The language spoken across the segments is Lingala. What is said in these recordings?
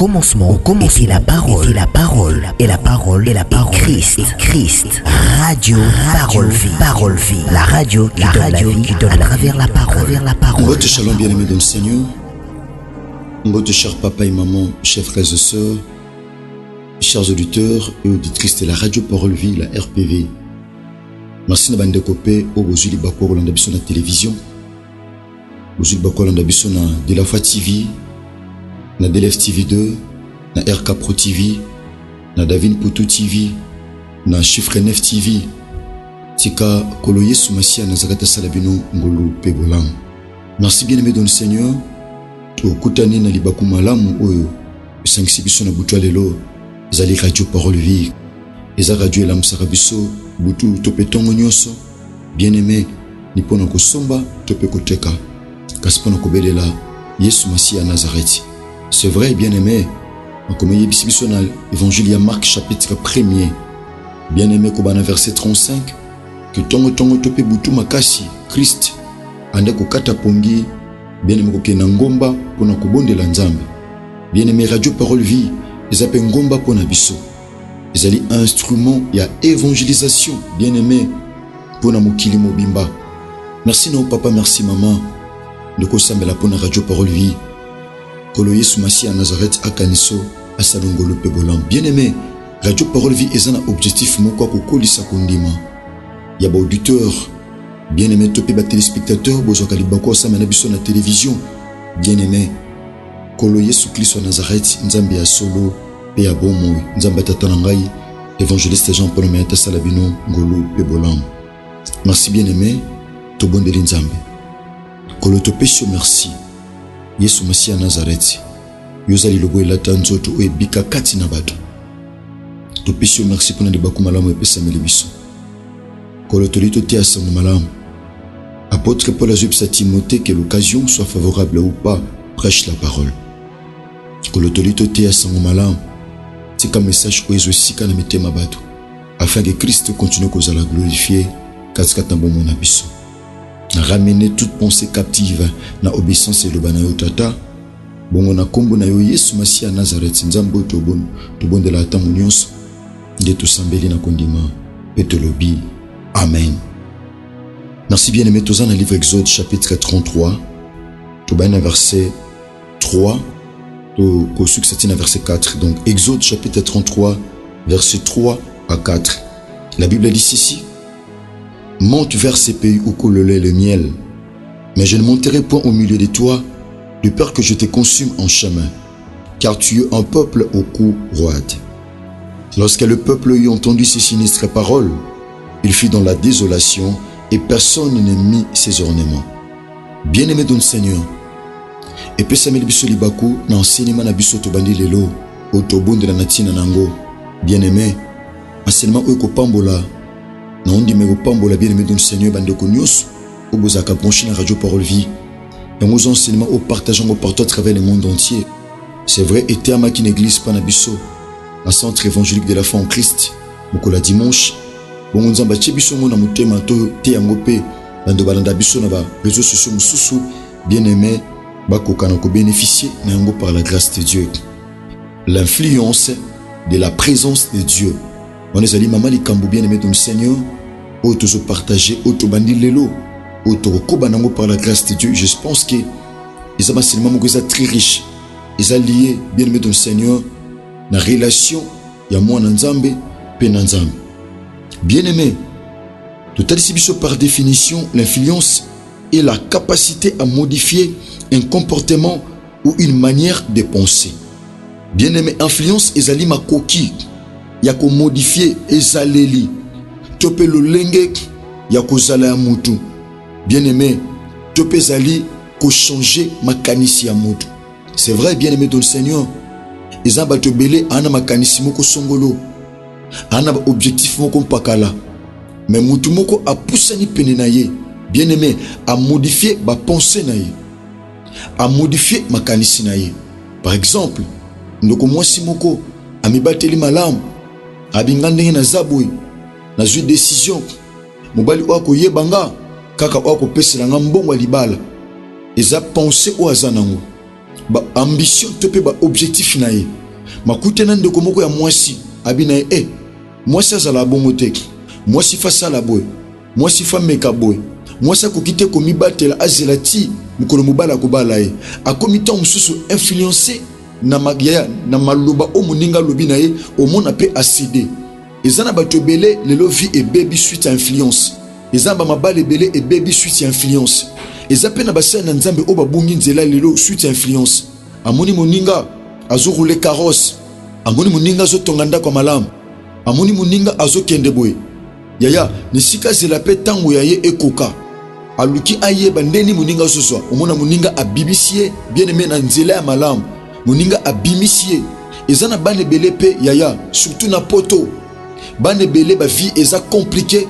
commencement était la parole, et la parole, et la parole, et la parole, Christ. Radio, parole vie, la radio qui donne à travers la parole. Votre shalom bien-aimé dans le Seigneur, votre cher papa et maman, chers frères et sœurs, chers auditeurs et auditrices de la radio Parole Vie, la RPV. Merci na bande kopé au bozuli bako Rolanda biso na télévision. Bozuli bako Rolanda biso na De La Foi TV, na DLF TV 2, na RK Pro TV, na David Poutou TV, na Chiffre 9 TV. Tika koloye soumasia na zakata salabino ngolu pebolam. Merci bien aimé dans le Seigneur. To kutani na libaku malamu oyo sangisi biso na butu lelo ezali radio Parole Vie. Eza radio la musarabiso butu topetongo nyonso. Bien aimé nipona kosomba tope koteka. Kasipona kobelela Yesu Masia Nazareth. C'est vrai bien aimé. Comme yebisi biso na évangile ya Marc chapitre 1er. Bien aimé kobana verset 35 que tongo tope butu makasi Christ ande kokata pongi. Bien aimé kokena ngomba pona kobondela Nzambe. Bien aimé radio Parole Vie ezape ngomba pona biso. Ezali instrument ya évangélisation bien aimé pona mokili mobimba. Merci non papa, merci maman de kosambela pona radio Parole Vie. Kolo Yesu Masia Nazareth akaniso asalongolo pebolam. Bien aimé radio Parole Vie ezana objectif moko kokolisa kondima. Ya ba auditeur bien aimé topé ba téléspectateur bozoka libako sa mana biso na télévision. Bien aimé Kolo Yesu Kristo Nazareth Nzambe ya solo pe ya bomo Nzambe tata na ngai évangéliste Jean-Paul Mayata Salabino ngolo pebolam. Merci bien aimé to bondeli Nzambe. Kolo topesio merci Yesu Masia Nazareth yozali lobo elata nzoto o ebika kati na bato. Topesio merci pona libaku malamu epesa melebiso. Kolo tolito te asango malamu. Apôtre Paul azobisa Timothée que l'occasion soit favorable ou pas, prêche la parole. Kolo tolito te asango malamu. Tika message o ezosika na mitema bato afin que Christ continue kozala glorifié katikata bomona na biso. Na ramener toute pensée captive na obéissance et le bana yo tata bongo na kombo na yo Yesu Masia Nazareth Nzambe to bonde la tango nyonso nde to sambeli na kondima pe to lobi amen. Merci bien aimé tozana na livre Exode chapitre 33 to bana verset 3 to ko succès na verset 4. Donc Exode chapitre 33 verset 3 à 4. La Bible dit ceci: monte vers ces pays où coule le lait et le miel, mais je ne monterai point au milieu de toi, de peur que je te consume en chemin, car tu es un peuple au cou roide. Lorsque le peuple eut entendu ces sinistres paroles, il fut dans la désolation et personne ne mit ses ornements. Bien-aimé dans le Seigneur, et puis Samuel biso libaku na enseignement na biso to bandi lelo otobonde na natina nango. Bien-aimé, enseignement o ko pambola na ondi me ko pambola bien-aimé dans le Seigneur bande ko nyos o bozaka brancher na radio Parole Vie. Et nos enseignements au partageant au partout à travers le monde entier. C'est vrai, et terme qui n'église pas na biso, un centre évangélique de la foi en Christ. Mokola dimanche, bon on zamba biso mona mutema to te yangope bando balanda biso na ba réseaux sociaux mususu bien-aimé bako kanako bénéficier na yango par la grâce de Dieu. L'influence de la présence de Dieu. On est allé maman likambo bien-aimé dans le Seigneur, auto partager, auto bandi lelo. Autorokobanango par la grâce de Dieu. Je pense que les amassements sont très riches. Ils sont liés, bien aimé dans le Seigneur, dans la relation, il y a moi Nzambe, pe Nzambe. Bien aimé, tout à par définition, l'influence est la capacité à modifier un comportement ou une manière de penser. Bien aimé, influence ezali ma coquille, il y a qu'on modifier ezaleli. Topé le lenge, il y a qu'on zala mutu. Bien-aimé, topé zali ko changer makanisi ya mutu. C'est vrai bien-aimé dans le Seigneur. Ezaba to belé ana makanisi moko songolo. Ana objectif moko mpakala. Mais mutu moko a poussé ni pene na ye. Bien-aimé, a modifier ba pensée na ye. A modifier makanisi na ye. Par exemple, ndoko mwasi moko amibateli malamu. Abingandenge na zabui. Na zui décision. Mobali wako yebanga. Kaka wako pesi na mbongo libala. Eza pensé o azanango. ba ambition to pe ba objectif na ye makute na ndeko moko ya mwasi abina ye mwasi azala bongo te mwasi fa sala boy mwasi fa meka boy mwasi akokite komibatela azela ti mukolo mobala kobala ye akomi tan mosusu influencé na magaya na maloba o moninga lobi na ye omona pe acide eza na bato ebele lelo vie ebebi suite à influence eza ba mabala ebele ebebi suite à influence eza pe na basala na nzambe o babungi nzela lelo suite à influence amoni moninga azorule carrosse amoni moninga azotonga ndako malamu amoni moninga azokende boye yaya nisika zela pe tango ya ye ekoka aluki ayeba ndeni moninga soswa omona moninga abibisie bien aimé na nzela ya malamu moninga abimisie eza na bane bele pe yaya surtout na poto bane bele ba vie eza compliqué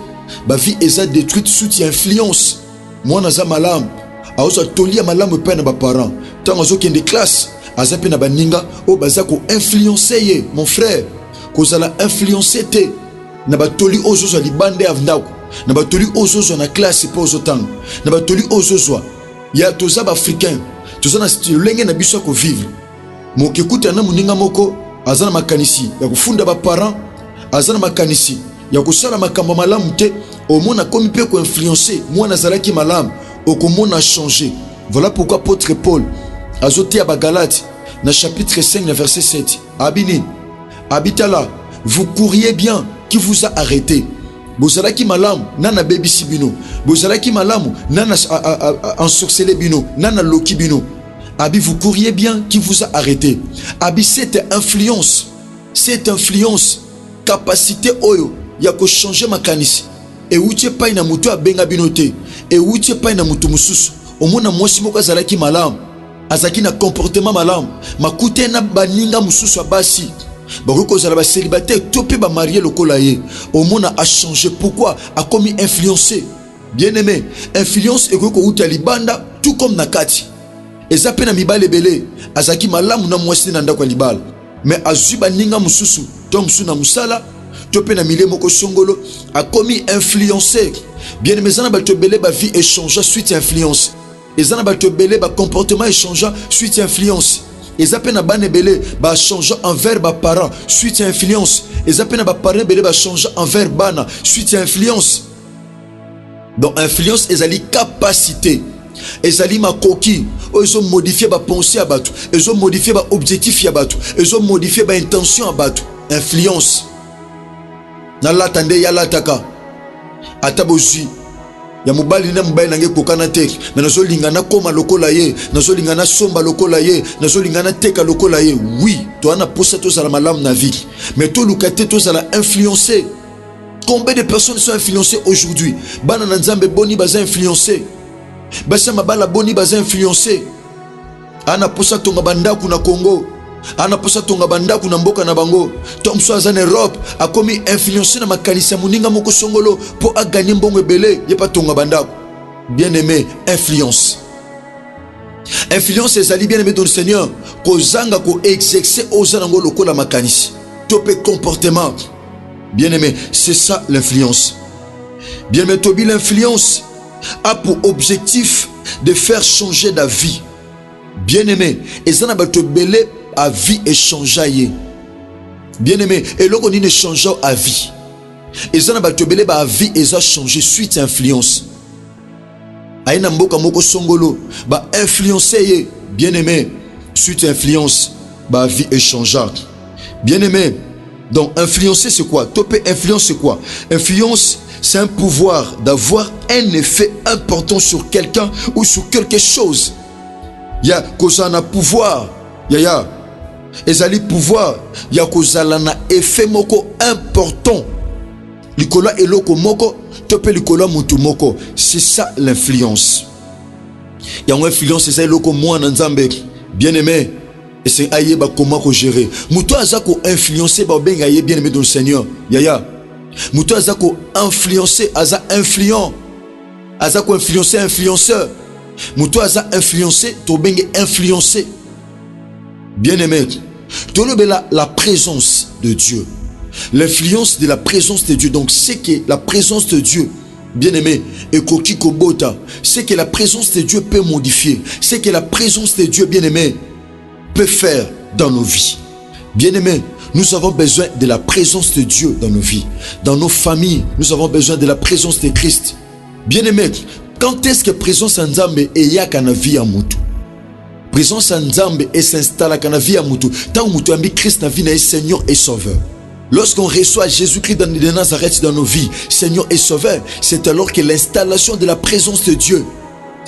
ba vie eza détruite sous influence mwana za malamu aoza tolia malamu pe na ba parents tango azokende classe aza pe na baninga o baza ko influencer ye mon frère kozala influencer te na batoli ozozo libande avndako na batoli ozozo na classe po ozotanga na batoli ozozo ya toza ba africain toza na lenge na biso ko vivre mokekuta na muninga moko azana makanisi ya kufunda ba parents azana makanisi ya kusala makambo malamu te omona komi pe ko influencer mwana zalaki malamu okomona changer. Voilà pourquoi apôtre Paul azoté à Bagalate dans chapitre 5 verset 7 abini abitala vous courriez bien qui vous a arrêté bozalaki malamu nana bebisi bino bozalaki malamu nana ensorcelé bino nana loki bino abi vous courriez bien qui vous a arrêté abi cette influence capacité oyo ya ko changer makanisi et utie pa ina mutu abenga bino te et utie pa ina mutu mususu omona mwasi moko azalaki malamu azaki na comportement malamu makute na baninga mususu abasi bakoko zala ba célibataire topé ba marié lokola ye omona a changé pourquoi a commis influencé bien aimé influence ekoko uta libanda tout comme nakati ezape na mibale belé azaki malamu na mwasi na ndako libala mais azui baninga mususu tom suna musala topé na milé moko songolo a commis influencé bien aimé zana bato belé ba vie échange suite influence ezana bato belé ba comportement échange suite influence ezape na bane belé ba changer envers ba parents suite influence ezape na ba parents belé ba changer envers bana suite influence donc influence ezali capacité ezali makoki ezo modifier ba pensée à bato ezo modifier ba objectif ya bato ezo modifier ba intention à bato influence na latande ya lataka atabozui ya mobali na mobali nange kokana te mais nazo lingana koma lokola ye nazo lingana somba lokola ye nazo lingana teka lokola ye oui to ana posa to za la malamu na vie mais to lukate to za la influencer. Combien de personnes sont influencées aujourd'hui? Bana na nzambe boni baza influencé basa mabala boni baza influencé ana posa tonga bandaku na Congo ana posa tonga bandaku na mboka na bango tom so azana Europe a komi influencé na makanisa muninga moko songolo po a gagner mbongo ebele yepa tonga bandaku. Bien aimé, influence ezali bien aimé dans le Seigneur kozanga ko exercer ozanango lokola makanisi topé comportement. Bien aimé, c'est ça l'influence. Bien aimé, Tobi, l'influence a pour objectif de faire changer la vie. Bien aimé, et ça n'a pas te belé à vie et changer. Bien aimé, et là on dit changer à vie. Et ça n'a pas te belé à vie et ça changer suite influence. Aïna mboka moko songolo ba influencer. Bien aimé, suite influence ba vie et changer. Bien aimé. Donc influencer c'est quoi? Topé influence c'est quoi? Influence c'est un pouvoir d'avoir un effet important sur quelqu'un ou sur quelque chose. Ya kozana pouvoir, ya ezali pouvoir, ya kozala na effet moko important. Likola eloko moko, topé likola mutu moko. C'est ça l'influence. Ya une influence c'est eloko mwana nzambe. Bien aimé. Et c'est aïeba comment gérer. Mouto azako influencer ba benga ye bien aimé dans le Seigneur. Yaya. Mouto azako influencer aza influent. Azako influencer influenceur. Mouto aza influencer to benga influencer. Bien aimé. Tolobe la présence de Dieu. L'influence de la présence de Dieu. Donc c'est que la présence de Dieu, bien aimé, et kokiko bota, c'est que la présence de Dieu peut modifier. C'est que la présence de Dieu, bien aimé, peut faire dans nos vies. Bien-aimés, nous avons besoin de la présence de Dieu dans nos vies. Dans nos familles, nous avons besoin de la présence de Christ. Bien-aimés, quand est-ce que présence en Nzambe est yaka na vie à mutu? Présence en Nzambe et s'installe à la vie à mutu. Tant que mutu ambi Christ na vie na Seigneur et Sauveur. Lorsqu'on reçoit Jésus-Christ de Nazareth dans nos vies, Seigneur et Sauveur, c'est alors que l'installation de la présence de Dieu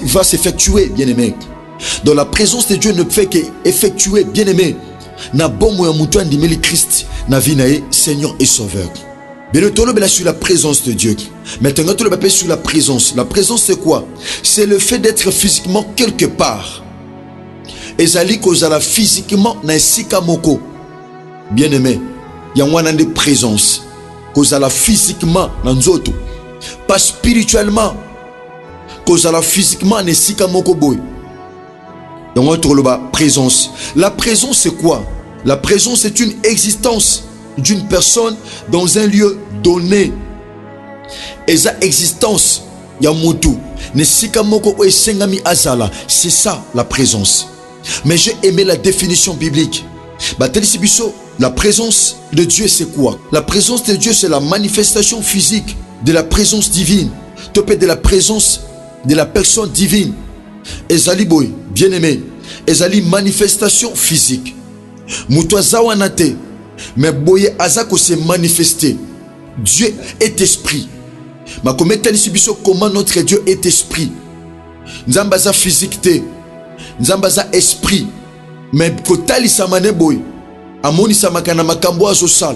va s'effectuer, bien-aimés. Donc la présence de Dieu ne fait qu'effectuer, bien-aimés, na bomo ya mutu andimeli Christ na vie na Seigneur et Sauveur. Bien le sur la présence de Dieu. Maintenant tout le sur la présence. La présence c'est quoi? C'est le fait d'être physiquement quelque part. Ezali kozala physiquement na esika moko. Bien-aimé, ya wana de présence. Kozala physiquement na nzoto. Pas spirituellement. Kozala physiquement na esika moko boy. Donc on trouve la présence. La présence c'est quoi? La présence c'est une existence d'une personne dans un lieu donné. Et sa existence ya mutu ne sika moko o esengami azala. C'est ça la présence. Mais j'ai aimé la définition biblique. La présence de Dieu c'est quoi? La présence de Dieu c'est la manifestation physique de la présence divine. Topé de la présence de la personne divine. Ezali boy, bien-aimé, ezali manifestation physique. Mutu azawanate, mais boye azako se manifester. Dieu est esprit. Ma kometali sibiso comment notre Dieu est esprit. Nzambaza physique te. Nzambaza esprit. Mais kotali samane boy. Amoni samakana makambo azosal.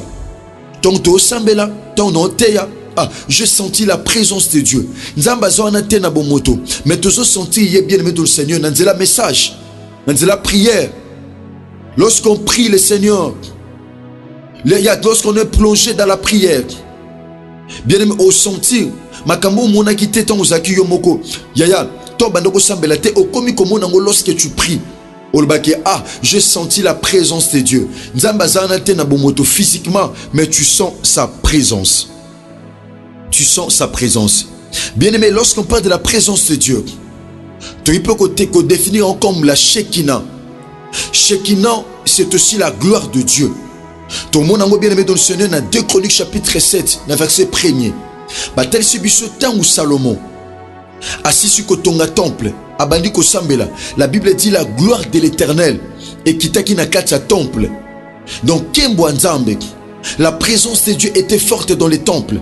Tant to sambela, tant no teya. Ah, j'ai senti la présence de Dieu. Nzambaza wanate na bomoto. Mais tozo senti yé bien aimé le Seigneur. Nanzela message. Nanzela prière. Lorsqu'on prie le Seigneur, lorsqu'on est plongé dans la prière, bien aimé, au sentir, makambo mona ki te ton zaki yomoko, yaya, to bandoko sambela te okomi komo nango lorsque tu pries. Olbake, ah, j'ai senti la présence de Dieu. Nzambazana te na bomoto physiquement, mais tu sens sa présence. Tu sens sa présence. Bien aimé, lorsqu'on parle de la présence de Dieu, tu peux définir comme la Shekinah. Shekinah, c'est aussi la gloire de Dieu. Tout le monde a bien aimé dans le Seigneur dans 2 Chroniques chapitre 7, dans verset 1er. Batel sibiso tangu Salomon assis sur kotonga temple, abandi ko sambela. La Bible dit la gloire de l'Éternel et kitaki na katia temple. Donc Kembo Nzambe, la présence de Dieu était forte dans les temples.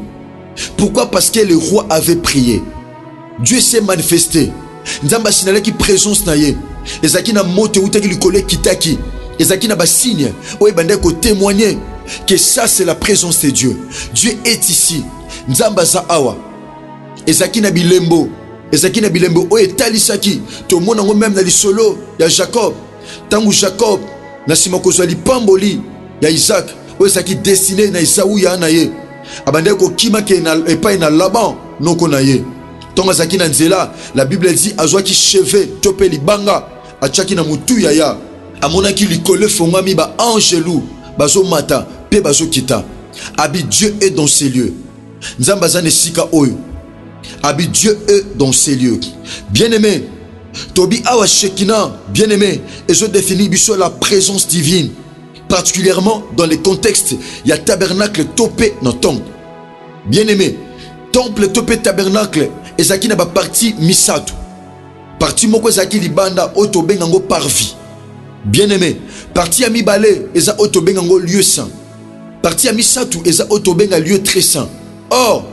Pourquoi? Parce que le roi avait prié. Dieu s'est manifesté. Nzamba sinale ki présence na ye. Ezaki na mote utaki likole kitaki. Ezaki na ba signe oye bande ko témoigner que ça c'est la présence de Dieu. Dieu est ici. Nzamba za awa. Ezaki na bilembo. Ezaki na bilembo oye talisaki. To mona ngo même na lisolo ya Jacob. Tangu Jacob na sima ko zwali pamboli ya Isaac. Oye ezaki destiné na Esaou ya na ye. Abande ko kima ke na epai na Laban noko na ye. Tonga zaki na nzela, la Bible dit azwaki cheve tope libanga achaki na mutu ya amonaki likole fongami ba angelou bazo mata pe bazo kita. Abi Dieu est dans ces lieux. Nzamba zane sika oyo. Abi Dieu est dans ces lieux. Bien-aimé, Tobi awa Shekinah, bien-aimé, et je définis biso la présence divine, particulièrement dans les contextes il y a tabernacle topé dans temple. Bien-aimé, temple topé tabernacle ezaki na ba partie misato. Partie moko ezaki libanda oto bengango parvis. Bien-aimé, partie ya mibale eza oto bengango lieu saint. Partie ya misato eza oto benga lieu très saint. Or,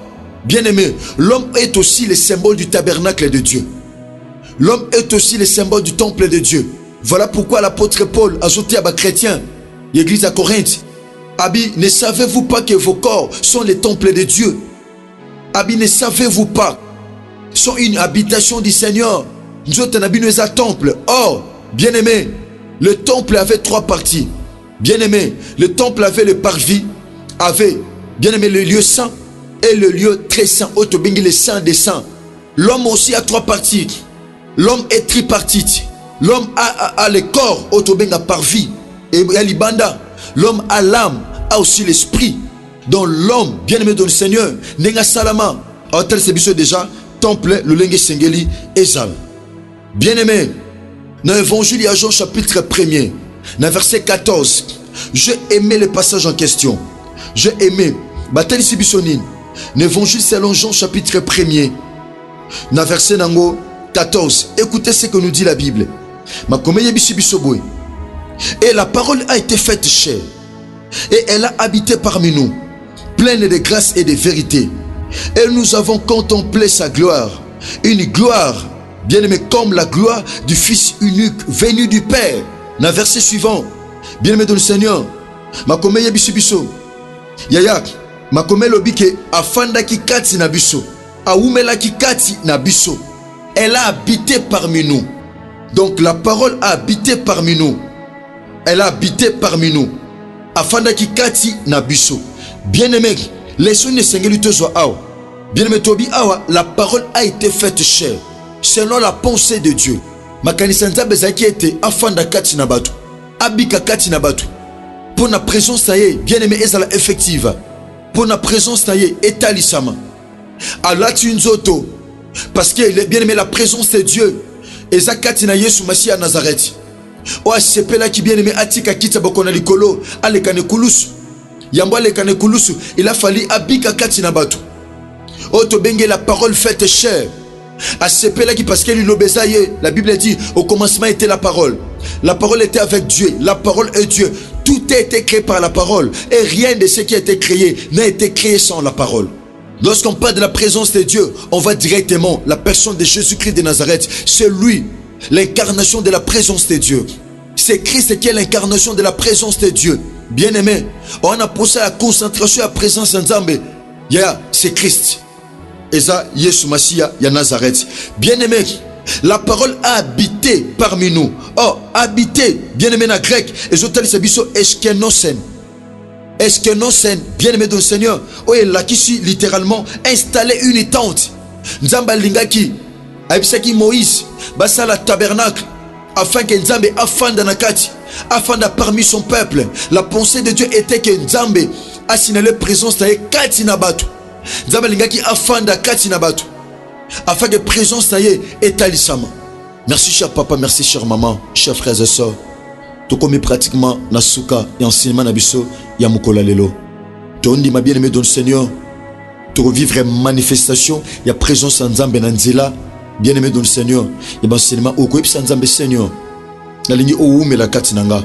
bien-aimé, l'homme est aussi le symbole du tabernacle de Dieu. L'homme est aussi le symbole du temple de Dieu. Voilà pourquoi l'apôtre Paul a ajouté à bas chrétiens, l'église à Corinthe, Abi, ne savez-vous pas que vos corps sont les temples de Dieu? Abi, ne savez-vous pas sont une habitation du Seigneur? Nous autres, nous un temple. Or, bien-aimé, le temple avait 3 parties. Bien-aimé, le temple avait le parvis, avait, bien-aimé, le lieu saint et le lieu très saint. Autobingi, le saint des saints. L'homme aussi a 3 parties. L'homme est tripartite. L'homme a le corps, autobenga parvis. Et libanda. L'homme a l'âme, a aussi l'esprit. Donc l'homme, bien-aimé dans le Seigneur, nenga salama. Autel c'est déjà temple, le lengue sengeli, ezal. Bien-aimé, dans l'évangile, il y a Jean chapitre 1er. Dans verset 14, j'ai aimé le passage en question. J'ai aimé. Batali Sibisonine. L'évangile selon Jean chapitre 1er. Dans verset 14. Écoutez ce que nous dit la Bible. Et la parole a été faite chair. Et elle a habité parmi nous, pleine de grâce et de vérité. Et nous avons contemplé sa gloire. Une gloire, bien aimé, comme la gloire du Fils unique venu du Père. Dans le verset suivant, bien aimé dans le Seigneur, makome yebisu biso. Yaya, makome lobike afanda ki kati na biso. Aumela ki kati na biso. Elle a habité parmi nous. Donc la parole a habité parmi nous. Elle a habité parmi nous. Afanda ki kati na biso. Bien aimé, laissons-nous sengeli tozo awa. Bien aimé tobi awa, la parole a été faite chair. Selon la pensée de Dieu. Makanisa nzambe zaki ete afanda kati na batu. Abika kati na batu. Pour la présence taye, bien aimé ezala effective. Pour la présence taye etalisama. Alati nzoto. Parce que bien aimé la présence de Dieu. Eza kati na Yesu Masi à Nazareth. O asepela ki bien aimé atika kita bokona likolo alekane kulusu. Yambo alekane kulusu, il a fallu abika kati na batu. O to benge la parole faite chair. Asepela ki parce que l'obesaye, la Bible dit au commencement était la parole. La parole était avec Dieu, la parole est Dieu. Tout a été créé par la parole et rien de ce qui a été créé n'a été créé sans la parole. Lorsqu'on parle de la présence de Dieu, on va directement la personne de Jésus-Christ de Nazareth. C'est lui, l'incarnation de la présence de Dieu. C'est Christ qui est l'incarnation de la présence de Dieu. Bien aimé, on a poussé la concentration à la présence de Nzambe. C'est Christ. Et ça, Yesu Masia, ya Nazareth. Bien aimé, la parole a habité parmi nous. Oh, habité, bien aimé na grec. Et je te dis, c'est biso eskenosen. Eskenosen, bien aimé dans le Seigneur. Oh, il a ici littéralement installé une tente. Nzamba lingaki, aibisaki Moïse, basa la tabernacle, afin que Nzambe afanda nakati, afanda parmi son peuple. La pensée de Dieu était que Nzambe a signalé présence de kati na batu. Nzambe lingaki afanda kati na batu. Afin que présence taye etalisama. Merci cher papa, merci cher maman, chers frères et sœurs. Tout comme pratiquement na souka et enseignement na biso ya mukola lelo. Tondi ma bien-aimé dans le Seigneur. Tu revivre une manifestation, il y a présence en Nzambe na nzela, bien-aimé dans le Seigneur. Il y a enseignement au koyip Nzambe Seigneur. Na lingi o ume la kati nanga.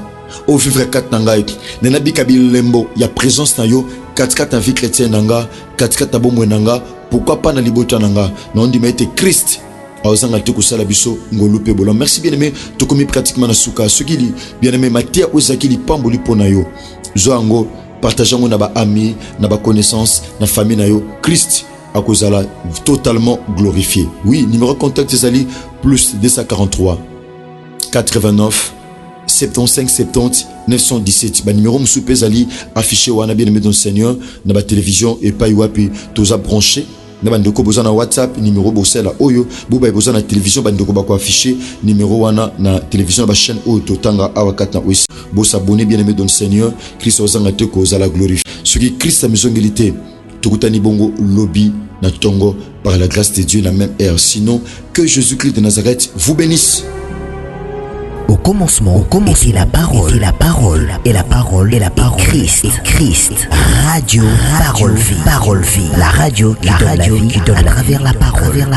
O vivre kat nanga. Na bika bilembo, il y a présence na yo kat na vie chrétienne nanga, kat na bomwe nanga. Pourquoi pas na libota nanga? Na on dit mais Christ. Aozanga te kusala biso ngolupe bola. Merci bien-aimé, to komi pratiquement na souka. Ce qui dit bien-aimé Matia ozaki li pamboli pona yo. Zoango partageons na ba amis, na ba connaissance, na famille na yo. Christ a kozala totalement glorifié. Oui, numéro de contact ezali plus 243 89 75 70 917. Ba numéro msupe ezali affiché wana bien-aimé dans le Seigneur na ba télévision et pas wapi toza branché. Bandeko boza na WhatsApp numéro bosela oyo boba boza na télévision bandeko bako afficher numéro wana na télévision ba chaîne oyo totanga awakata oisi bo s'abonner bien aimé dans le Seigneur Christ ozanga te ko za la glorifier ce qui Christ a mesongilité tukutani bongo lobby na tongo par la grâce de Dieu la même ère sinon que Jésus-Christ de Nazareth vous bénisse. Au commencement, était la parole, et la parole, et la parole, et la parole, Christ, radio, parole vie, la radio qui donne à travers la parole,